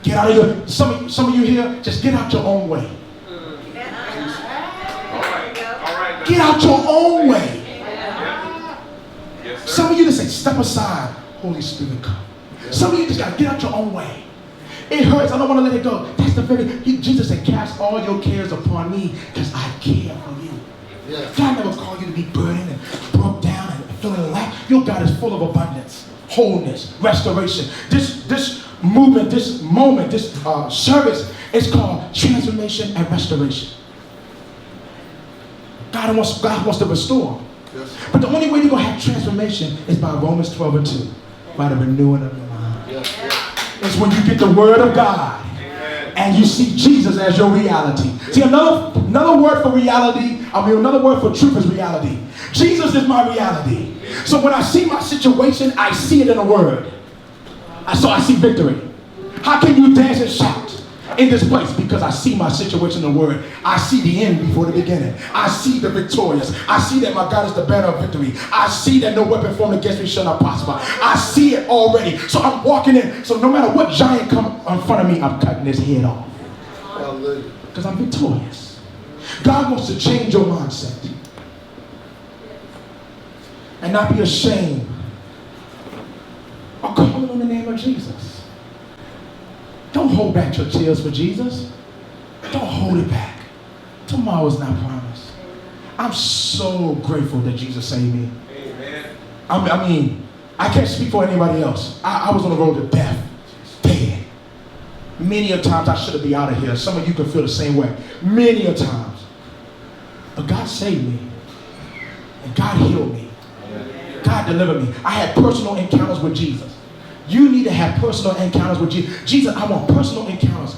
Get out of your, some of you here, just get out your own way. Get out your own way. Some of you just say, step aside, Holy Spirit, come. Some of you just got to get out your own way. It hurts. I don't want to let it go. That's the very, Jesus said, cast all your cares upon me because I care for you. Yeah. God never called you to be burdened and broke down and feeling lack. Your God is full of abundance, wholeness, restoration. This movement, this moment, this service is called transformation and restoration. God wants to restore. Yes. But the only way you're going to have transformation is by Romans 12:2, by the renewing of your mind. Yes. It's when you get the word of God and you see Jesus as your reality. See, another word for reality, another word for truth is reality. Jesus is my reality. So when I see my situation, I see it in a word. So I see victory. How can you dance and shout in this place? Because I see my situation in the word. I see the end before the beginning. I see the victorious. I see that my God is the banner of victory. I see that no weapon formed against me shall not prosper. I see it already. So I'm walking in. So no matter what giant comes in front of me, I'm cutting his head off. Because I'm victorious. God wants to change your mindset. And not be ashamed of calling on the name of Jesus. Don't hold back your tears for Jesus. Don't hold it back. Tomorrow's not promised. I'm so grateful that Jesus saved me. Amen. I mean, I can't speak for anybody else. I was on the road to death, dead. Many a times I should have been out of here. Some of you can feel the same way. Many a times. But God saved me. And God healed me. God delivered me. I had personal encounters with Jesus. You need to have personal encounters with Jesus. Jesus, I want personal encounters.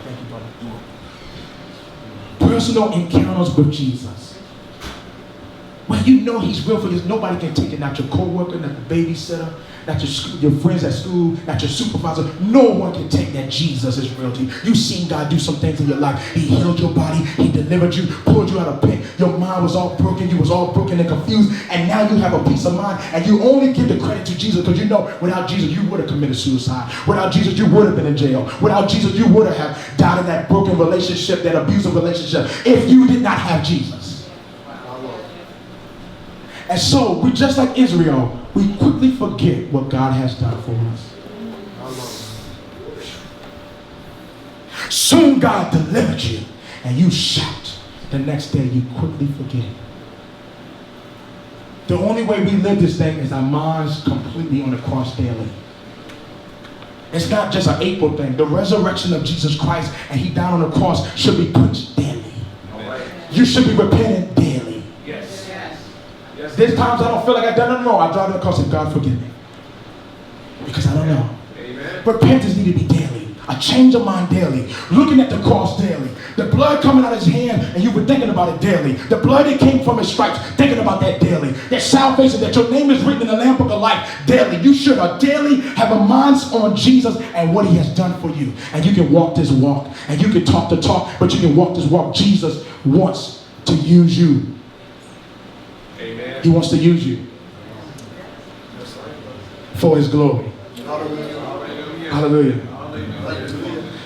Thank you, brother. Personal encounters with Jesus. When you know he's real for you, nobody can take it. Not your co-worker, not the babysitter, not your friends at school, not your supervisor. No one can take that Jesus is real to you. You've seen God do some things in your life. He healed your body. He delivered you, pulled you out of pit. Your mind was all broken. You was all broken and confused. And now you have a peace of mind. And you only give the credit to Jesus because you know without Jesus, you would have committed suicide. Without Jesus, you would have been in jail. Without Jesus, you would have died in that broken relationship, that abusive relationship, if you did not have Jesus. And so, we just like Israel, we quickly forget what God has done for us. Soon God delivered you, and you shout. The next day, you quickly forget it. The only way we live this thing is our minds completely on the cross daily. It's not just an April thing. The resurrection of Jesus Christ and he died on the cross should be preached daily. You should be repentant daily. There's times I don't feel like I've done nothing wrong. I drive to the cross and say, God, forgive me. Because I don't know. Amen. Repentance need to be daily. A change of mind daily. Looking at the cross daily. The blood coming out of his hand and you've been thinking about it daily. The blood that came from his stripes, thinking about that daily. That salvation, that your name is written in the Lamb Book of Life daily. You should daily have a mind on Jesus and what he has done for you. And you can walk this walk. And you can talk the talk, but you can walk this walk. Jesus wants to use you. Amen. He wants to use you for his glory. Hallelujah. Hallelujah.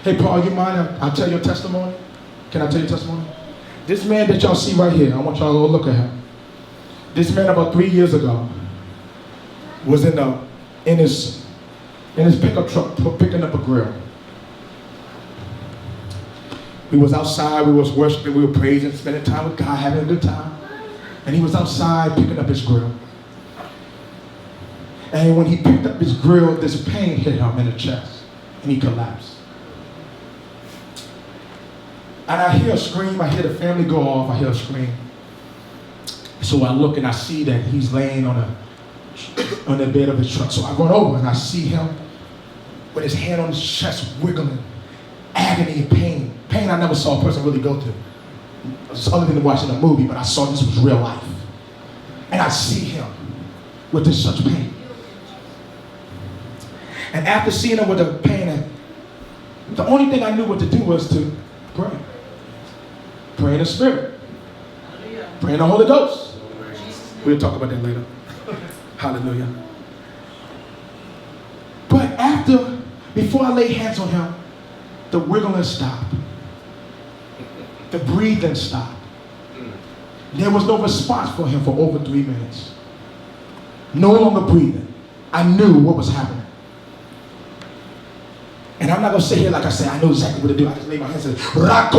Hey, Paul, you mind? I'll tell your testimony. Can I tell your testimony? This man that y'all see right here, I want y'all to go look at him. This man about 3 years ago was in his pickup truck picking up a grill. We was outside, we was worshiping, we were praising, spending time with God, having a good time. And he was outside picking up his grill. And when he picked up his grill, this pain hit him in the chest. And he collapsed. And I hear a scream. I hear the family go off. I hear a scream. So I look and I see that he's laying on the bed of his truck. So I run over and I see him with his hand on his chest, wiggling. Agony and pain. Pain I never saw a person really go through. It's other than watching a movie, but I saw this was real life. And I see him with this such pain. And after seeing him with the pain, the only thing I knew what to do was to pray. Pray in the Spirit. Pray in the Holy Ghost. We'll talk about that later. Hallelujah. But after before I laid hands on him, the wiggling stopped. The breathing stopped. There was no response for him for over 3 minutes. No longer breathing. I knew what was happening. And I'm not going to sit here like I said, I know exactly what to do. I just laid my hands and said, and I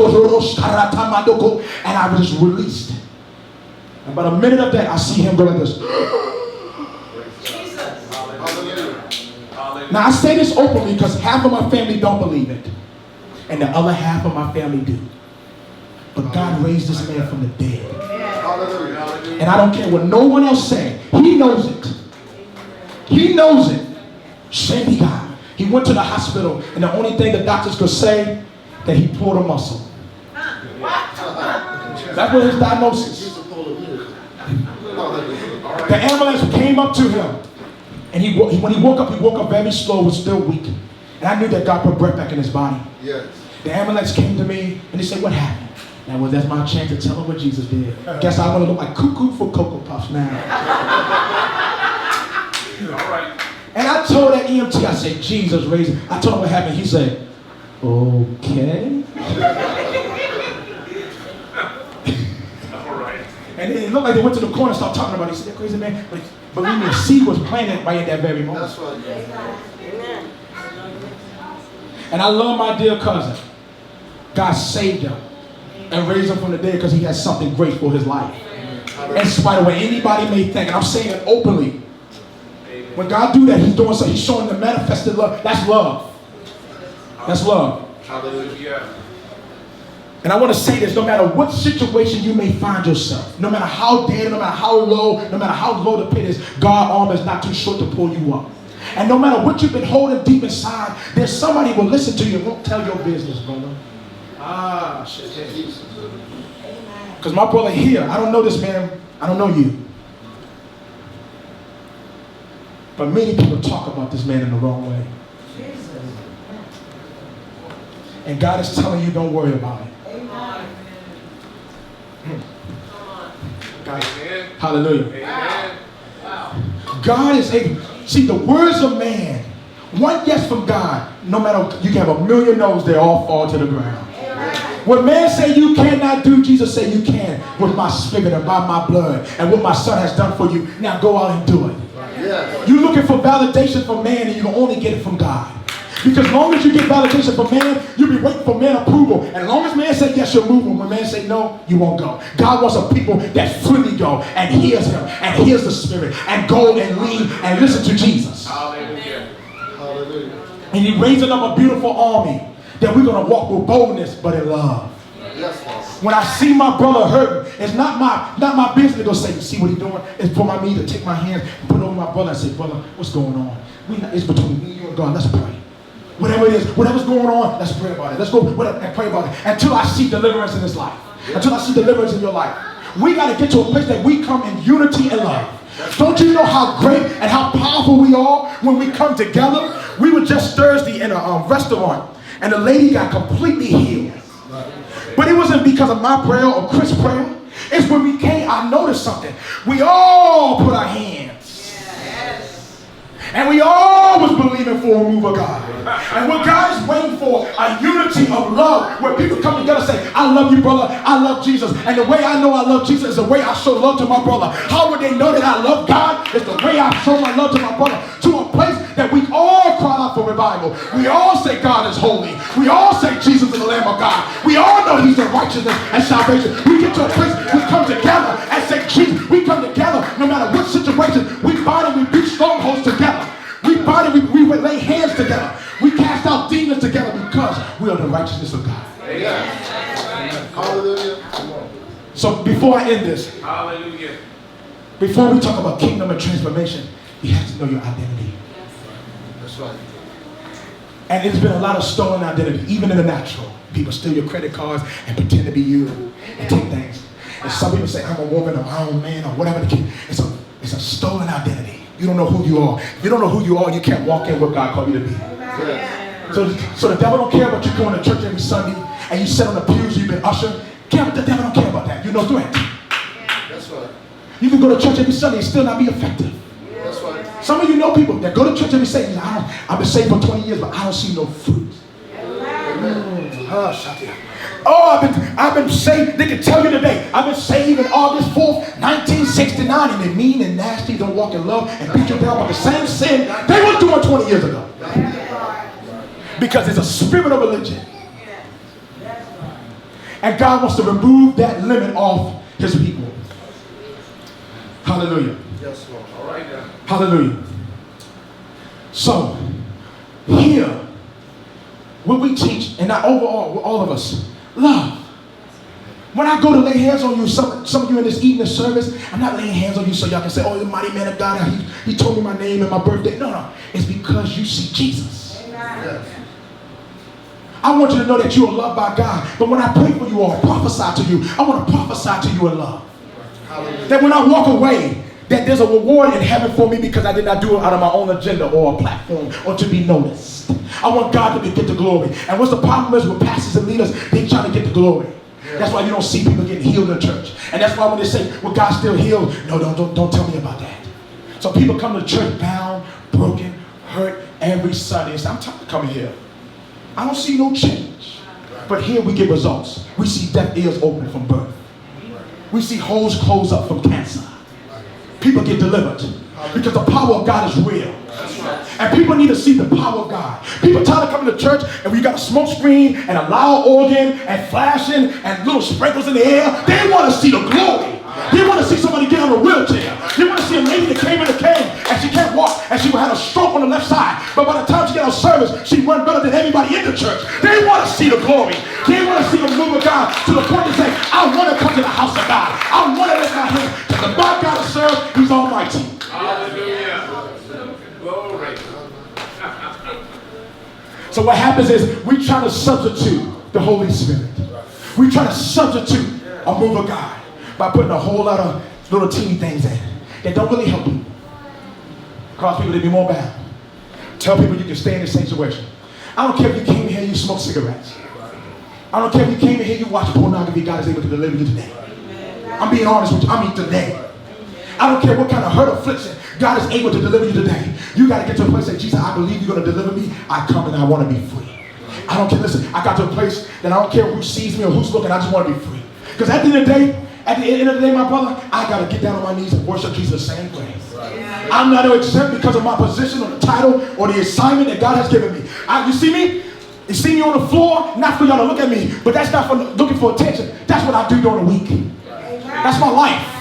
was just released. And about a minute of that, I see him go like this. Now I say this openly because half of my family don't believe it. And the other half of my family do. But God raised this man from the dead. And I don't care what no one else say. He knows it. He knows it. Shame be God. He went to the hospital, and the only thing the doctors could say, that he pulled a muscle. That was his diagnosis. The ambulance came up to him, and when he woke up very slow, was still weak. And I knew that God put breath back in his body. Yes. The ambulance came to me, and they said, what happened? And well, that's my chance to tell him what Jesus did. Guess I'm going to look like cuckoo for Cocoa Puffs now. All right. And I told that EMT, I said, Jesus raised him. I told him what happened. He said, okay. All right. And it looked like they went to the corner and started talking about it. He said, that crazy man. But believe me, a seed was planted right at that very moment. That's right. Amen. And I love my dear cousin. God saved him and raised him from the dead because he has something great for his life. In spite of what anybody may think. And I'm saying it openly. When God do that, he's doing something. He's showing the manifested love. That's love. That's love. Hallelujah. And I want to say this, no matter what situation you may find yourself, no matter how dead, no matter how low, no matter how low the pit is, God's arm is not too short to pull you up. And no matter what you've been holding deep inside, there's somebody who will listen to you and won't tell your business, brother. Ah, shit. Because my brother here, I don't know this man, I don't know you. But many people talk about this man in the wrong way. And God is telling you, don't worry about it. God, hallelujah. Amen. God is able. See, the words of man, one yes from God, no matter, you can have a million no's, they all fall to the ground. When man say you cannot do, Jesus say you can with my spirit and by my blood and what my son has done for you. Now go out and do it. You're looking for validation from man and you can only get it from God. Because as long as you get validation from man, you'll be waiting for man approval. And as long as man says yes, you're moving. When man say no, you won't go. God wants a people that freely go and hears him and hears the spirit and go and lean and listen to Jesus. Hallelujah. Hallelujah. And he raising up a beautiful army that we're going to walk with boldness but in love. Yes, when I see my brother hurting, it's not my business to go say, you see what he's doing? It's for me to take my hands and put it over my brother and say, brother, what's going on? It's between me, you, and God. Let's pray. Whatever it is, whatever's going on, let's pray about it. Let's go and pray about it until I see deliverance in his life. Until I see deliverance in your life. We got to get to a place that we come in unity and love. Don't you know how great and how powerful we are when we come together? We were just Thursday in a restaurant and the lady got completely healed. But it wasn't because of my prayer or Chris' prayer. It's when we came, I noticed something. We all put our hands. And we all was believing for a move of God. And what God is waiting for, a unity of love, where people come together and say, I love you, brother, I love Jesus. And the way I know I love Jesus is the way I show love to my brother. How would they know that I love God? It's the way I show my love to my brother. To a place that we all cry out for revival. We all say God is holy. We all say Jesus is the Lamb of God. We all know he's the righteousness and salvation. We get to a place we come together and say Jesus. We come together no matter what situation. We bind and we beat strongholds together. We bind and we lay hands together. We cast out demons together because we are the righteousness of God. Amen. Hallelujah. So before I end this, hallelujah. Before we talk about kingdom and transformation, you have to know your identity. That's right. And there's been a lot of stolen identity, even in the natural. People steal your credit cards and pretend to be you and take things. And some people say, I'm a woman or I'm a man or whatever the case. It's a stolen identity. You don't know who you are. If you don't know who you are, you can't walk in what God called you to be. Yeah. So the devil don't care about you going to church every Sunday and you sit on the pews, you've been ushered. The devil don't care about that. You're no threat. Yeah. That's right. You can go to church every Sunday and still not be effective. Yeah. That's right. Some of you know people that go to church every Sunday. I've been saved for 20 years, but I don't see no fruit. Oh, I've been saved. They can tell you today. I've been saved in August 4th, 1969, and they're mean and nasty, don't walk in love, and beat you down with the same sin they were doing 20 years ago. Because it's a spirit of religion. And God wants to remove that limit off his people. Hallelujah. Yes, Lord. All right now. Hallelujah. So, here, what we teach, and not overall, all of us, love. When I go to lay hands on you, some of you in this evening service, I'm not laying hands on you so y'all can say, oh, you're a mighty man of God. He told me my name and my birthday. No. It's because you see Jesus. Yes. I want you to know that you are loved by God. But when I pray for you or prophesy to you, I want to prophesy to you in love. Hallelujah. That when I walk away, that there's a reward in heaven for me because I did not do it out of my own agenda or a platform or to be noticed. I want God to get the glory. And what's the problem is with pastors and leaders, they try to get the glory. That's why you don't see people getting healed in church. And that's why when they say, well, God still healed, no, don't tell me about that. So people come to church bound, broken, hurt every Sunday and say, I'm tired of coming here. I don't see no change. But here we get results. We see deaf ears open from birth. We see holes close up from cancer. People get delivered because the power of God is real. And people need to see the power of God. People tired of coming to church and we got a smoke screen and a loud organ and flashing and little sprinkles in the air. They want to see the glory. They want to see somebody get on a wheelchair. They want to see a lady that came in the cave and she can't walk and she had a stroke on the left side. But by the time she got on service, she run better than everybody in the church. They want to see the glory. They want to see the move of God to the point to say, I want to come to the house of God. I want to lift my hands to the God I serve. He's almighty. Hallelujah. Glory. So what happens is we try to substitute the Holy Spirit. We try to substitute a move of God by putting a whole lot of little teeny things in that don't really help people. Cause people to be more bound. Tell people you can stay in the same situation. I don't care if you came here and you smoke cigarettes. I don't care if you came in here and you watch pornography. God is able to deliver you today. I'm being honest with you. I mean today. I don't care what kind of hurt affliction. God is able to deliver you today. You got to get to a place and say, Jesus, I believe you're going to deliver me. I come and I want to be free. I don't care. Listen, I got to a place that I don't care who sees me or who's looking. I just want to be free. Because at the end of the day, my brother, I got to get down on my knees and worship Jesus the same way. Right. I'm not exempt because of my position or the title or the assignment that God has given me. You see me? You see me on the floor, not for y'all to look at me, but that's not for looking for attention. That's what I do during the week. That's my life.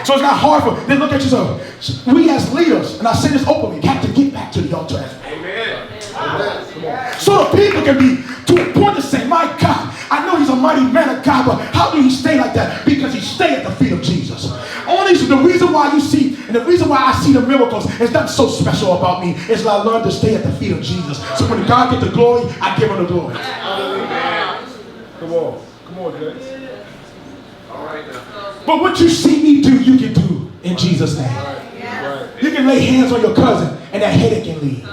So it's not hard for they look at you. So we as leaders, and I say this openly, have to get back to the altar. Amen. So the people can be to a point to say, my God, I know he's a mighty man of God, but how do he stay like that? Because he stay at the feet of Jesus. Only the reason why you see, and the reason why I see the miracles is nothing so special about me. Is that I learned to stay at the feet of Jesus. So when God get the glory, I give him the glory. Come on, Jay. All right now. But what you see me do, you can do in Jesus' name. You can lay hands on your cousin and that headache can leave.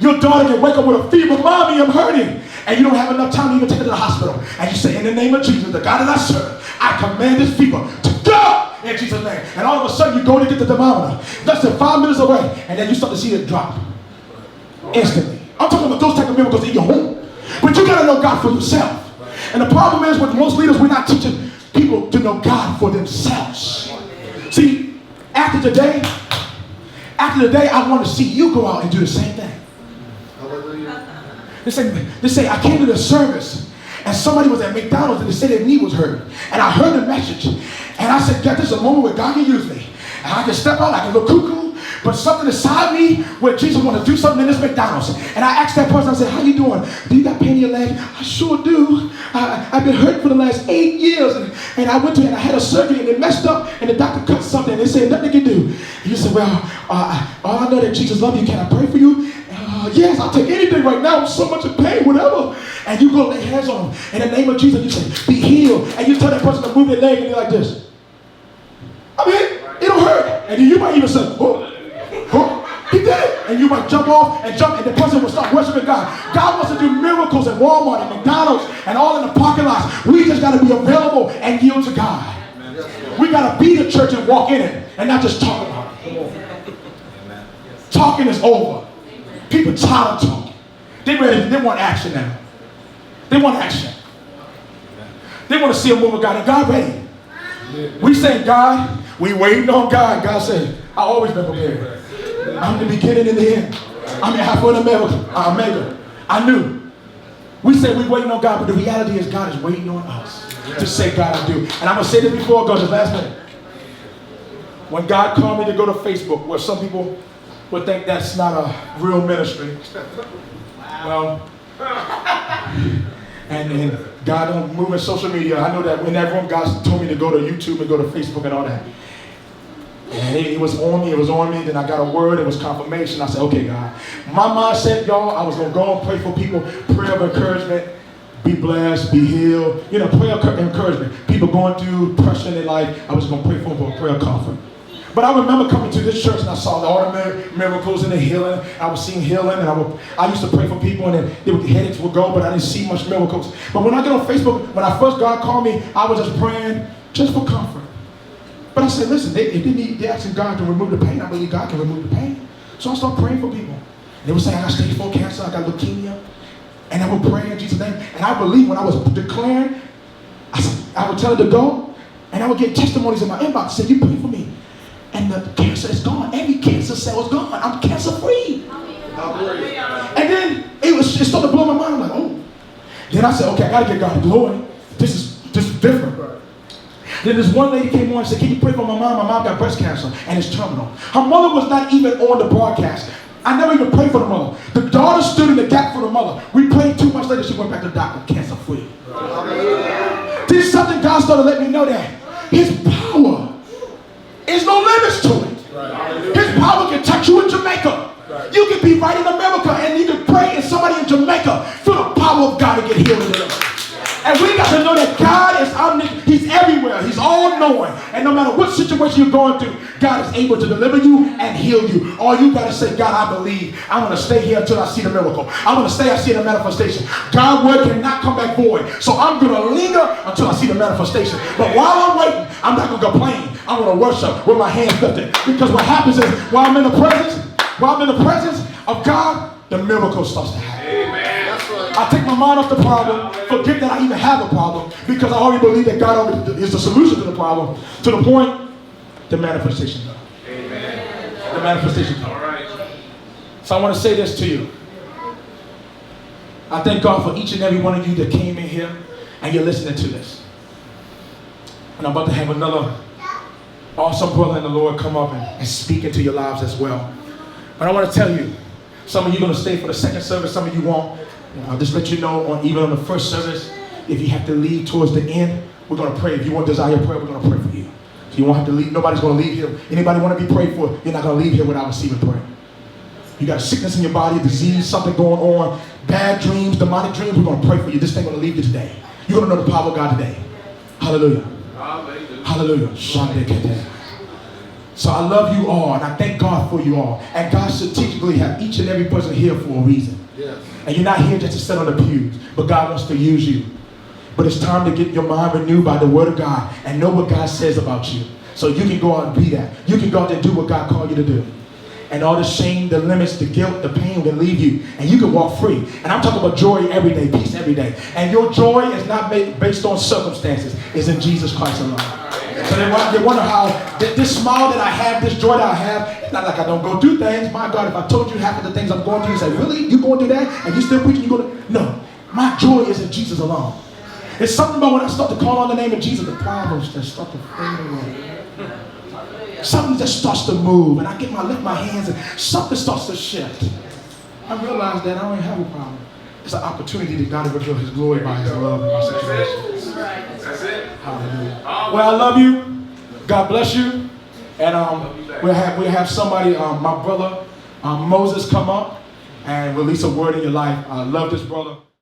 Your daughter can wake up with a fever. Mommy, I'm hurting. And you don't have enough time to even take her to the hospital. And you say, in the name of Jesus, the God that I serve, I command this fever to go in Jesus' name. And all of a sudden, you go to get the thermometer. Less than 5 minutes away. And then you start to see it drop. Instantly. I'm talking about those type of miracles in your home. But you got to know God for yourself. And the problem is with most leaders, we're not teaching people to know God for themselves. See, after today, I want to see you go out and do the same thing. They say, I came to the service and somebody was at McDonald's and they said their knee was hurt. And I heard the message. And I said, God, this is a moment where God can use me. And I can step out, I can look cuckoo, but something inside me where Jesus wants to do something in this McDonald's. And I asked that person, I said, how you doing? Do you got pain in your leg? I sure do. I've been hurt for the last 8 years. And I went to it and I had a surgery and it messed up and the doctor cut something and they said nothing they can do. And you said, well, all I know that Jesus loves you. Can I pray for you? Yes, I'll take anything right now. I'm so much in pain, whatever. And you go lay hands on them. In the name of Jesus, you say, be healed. And you tell that person to move their leg and they're like this. I mean, it don't hurt. And then you might even say, oh, he did it. And you might jump off and jump and the person will start worshiping God. God wants to do miracles at Walmart and McDonald's and all in the parking lots. We just got to be available and yield to God. We got to be the church and walk in it and not just talk about it. Talking is over. People tired of talking. They want action now. They want action. They want to see a move of God. And God ready. We say, God, we waiting on God. God said, I always been prepared. I'm the beginning and the end. I'm the Alpha and Omega. I knew. We say we waiting on God, but the reality is God is waiting on us to say, God, I do. And I'm going to say this before I go, this last minute. When God called me to go to Facebook, where some people would think that's not a real ministry. Well, and God don't move in social media. I know that in that room, God told me to go to YouTube and go to Facebook and all that. And it was on me. Then I got a word. It was confirmation. I said, okay, God. My mindset, y'all, I was going to go and pray for people. Prayer of encouragement. Be blessed. Be healed. You know, prayer of encouragement. People going through pressure in their life. I was going to pray for them for a prayer comfort. But I remember coming to this church and I saw all the miracles and the healing. I was seeing healing, and I used to pray for people, and then the headaches would go, but I didn't see much miracles. But when I get on Facebook, when God called me, I was just praying just for comfort. But I said, listen, they're asking God to remove the pain. I believe God can remove the pain. So I started praying for people. And they were saying, I got stage 4 cancer, I got leukemia. And I would pray in Jesus' name. And I believe when I was declaring, I would tell it to go, and I would get testimonies in my inbox saying, you pray for me. And the cancer is gone. Every cancer cell is gone. I'm cancer free. And then it started to blow my mind. I'm like, oh. Then I said, okay, I got to get God the glory. This is different. Then this one lady came on and said, can you pray for my mom? My mom got breast cancer and it's terminal. Her mother was not even on the broadcast. I never even prayed for the mother. The daughter stood in the gap for the mother. We prayed 2 months later, she went back to the doctor, cancer free. This is something God started letting me know that his power is no limits to it. His power can touch you in Jamaica. You can be right in America and you can pray and somebody in Jamaica feel the power of God to get healed in them. And we got to know that God is omnipotent. He's everywhere. He's all-knowing. And no matter what situation you're going through, God is able to deliver you and heal you. All you got to say, God, I believe. I'm going to stay here until I see the miracle. I'm going to stay, I see the manifestation. God's word cannot come back void. So I'm going to linger until I see the manifestation. But while I'm waiting, I'm not going to complain. I'm going to worship with my hands lifted. Because what happens is, while I'm in the presence of God, the miracle starts to happen. Amen. I take my mind off the problem, forget that I even have a problem, because I already believe that God already is the solution to the problem. To the point, the manifestation comes. Amen. The manifestation comes. All right. So I want to say this to you. I thank God for each and every one of you that came in here and you're listening to this. And I'm about to have another awesome brother in the Lord come up and speak into your lives as well. But I want to tell you, some of you are going to stay for the second service, some of you won't. I'll just let you know, even on the first service, if you have to leave towards the end, we're going to pray. If you want desire prayer, we're going to pray for you. So you won't have to leave. Nobody's going to leave here. Anybody want to be prayed for, you're not going to leave here without receiving prayer. You got sickness in your body, disease, something going on, bad dreams, demonic dreams, we're going to pray for you. This thing going to leave you today. You're going to know the power of God today. Hallelujah. Hallelujah. Hallelujah. So I love you all, and I thank God for you all. And God strategically have each and every person here for a reason. Yes. And you're not here just to sit on the pews, but God wants to use you. But it's time to get your mind renewed by the word of God and know what God says about you. So you can go out and be that. You can go out there and do what God called you to do. And all the shame, the limits, the guilt, the pain will leave you. And you can walk free. And I'm talking about joy every day, peace every day. And your joy is not based on circumstances. It's in Jesus Christ alone. So they wonder how this smile that I have, this joy that I have, it's not like I don't go through things. My God, if I told you half of the things I'm going through, you say, really? You going through that? And you still preaching? You going to? No. My joy is in Jesus alone. It's something about when I start to call on the name of Jesus, the problems just start to fade away. Something just starts to move, and I lift my hands, and something starts to shift. I realize that I don't have a problem. It's an opportunity that God to reveal His glory by His love in my situation. That's it. Hallelujah. Well, I love you. God bless you. And we'll have somebody, my brother Moses, come up and release a word in your life. I love this brother.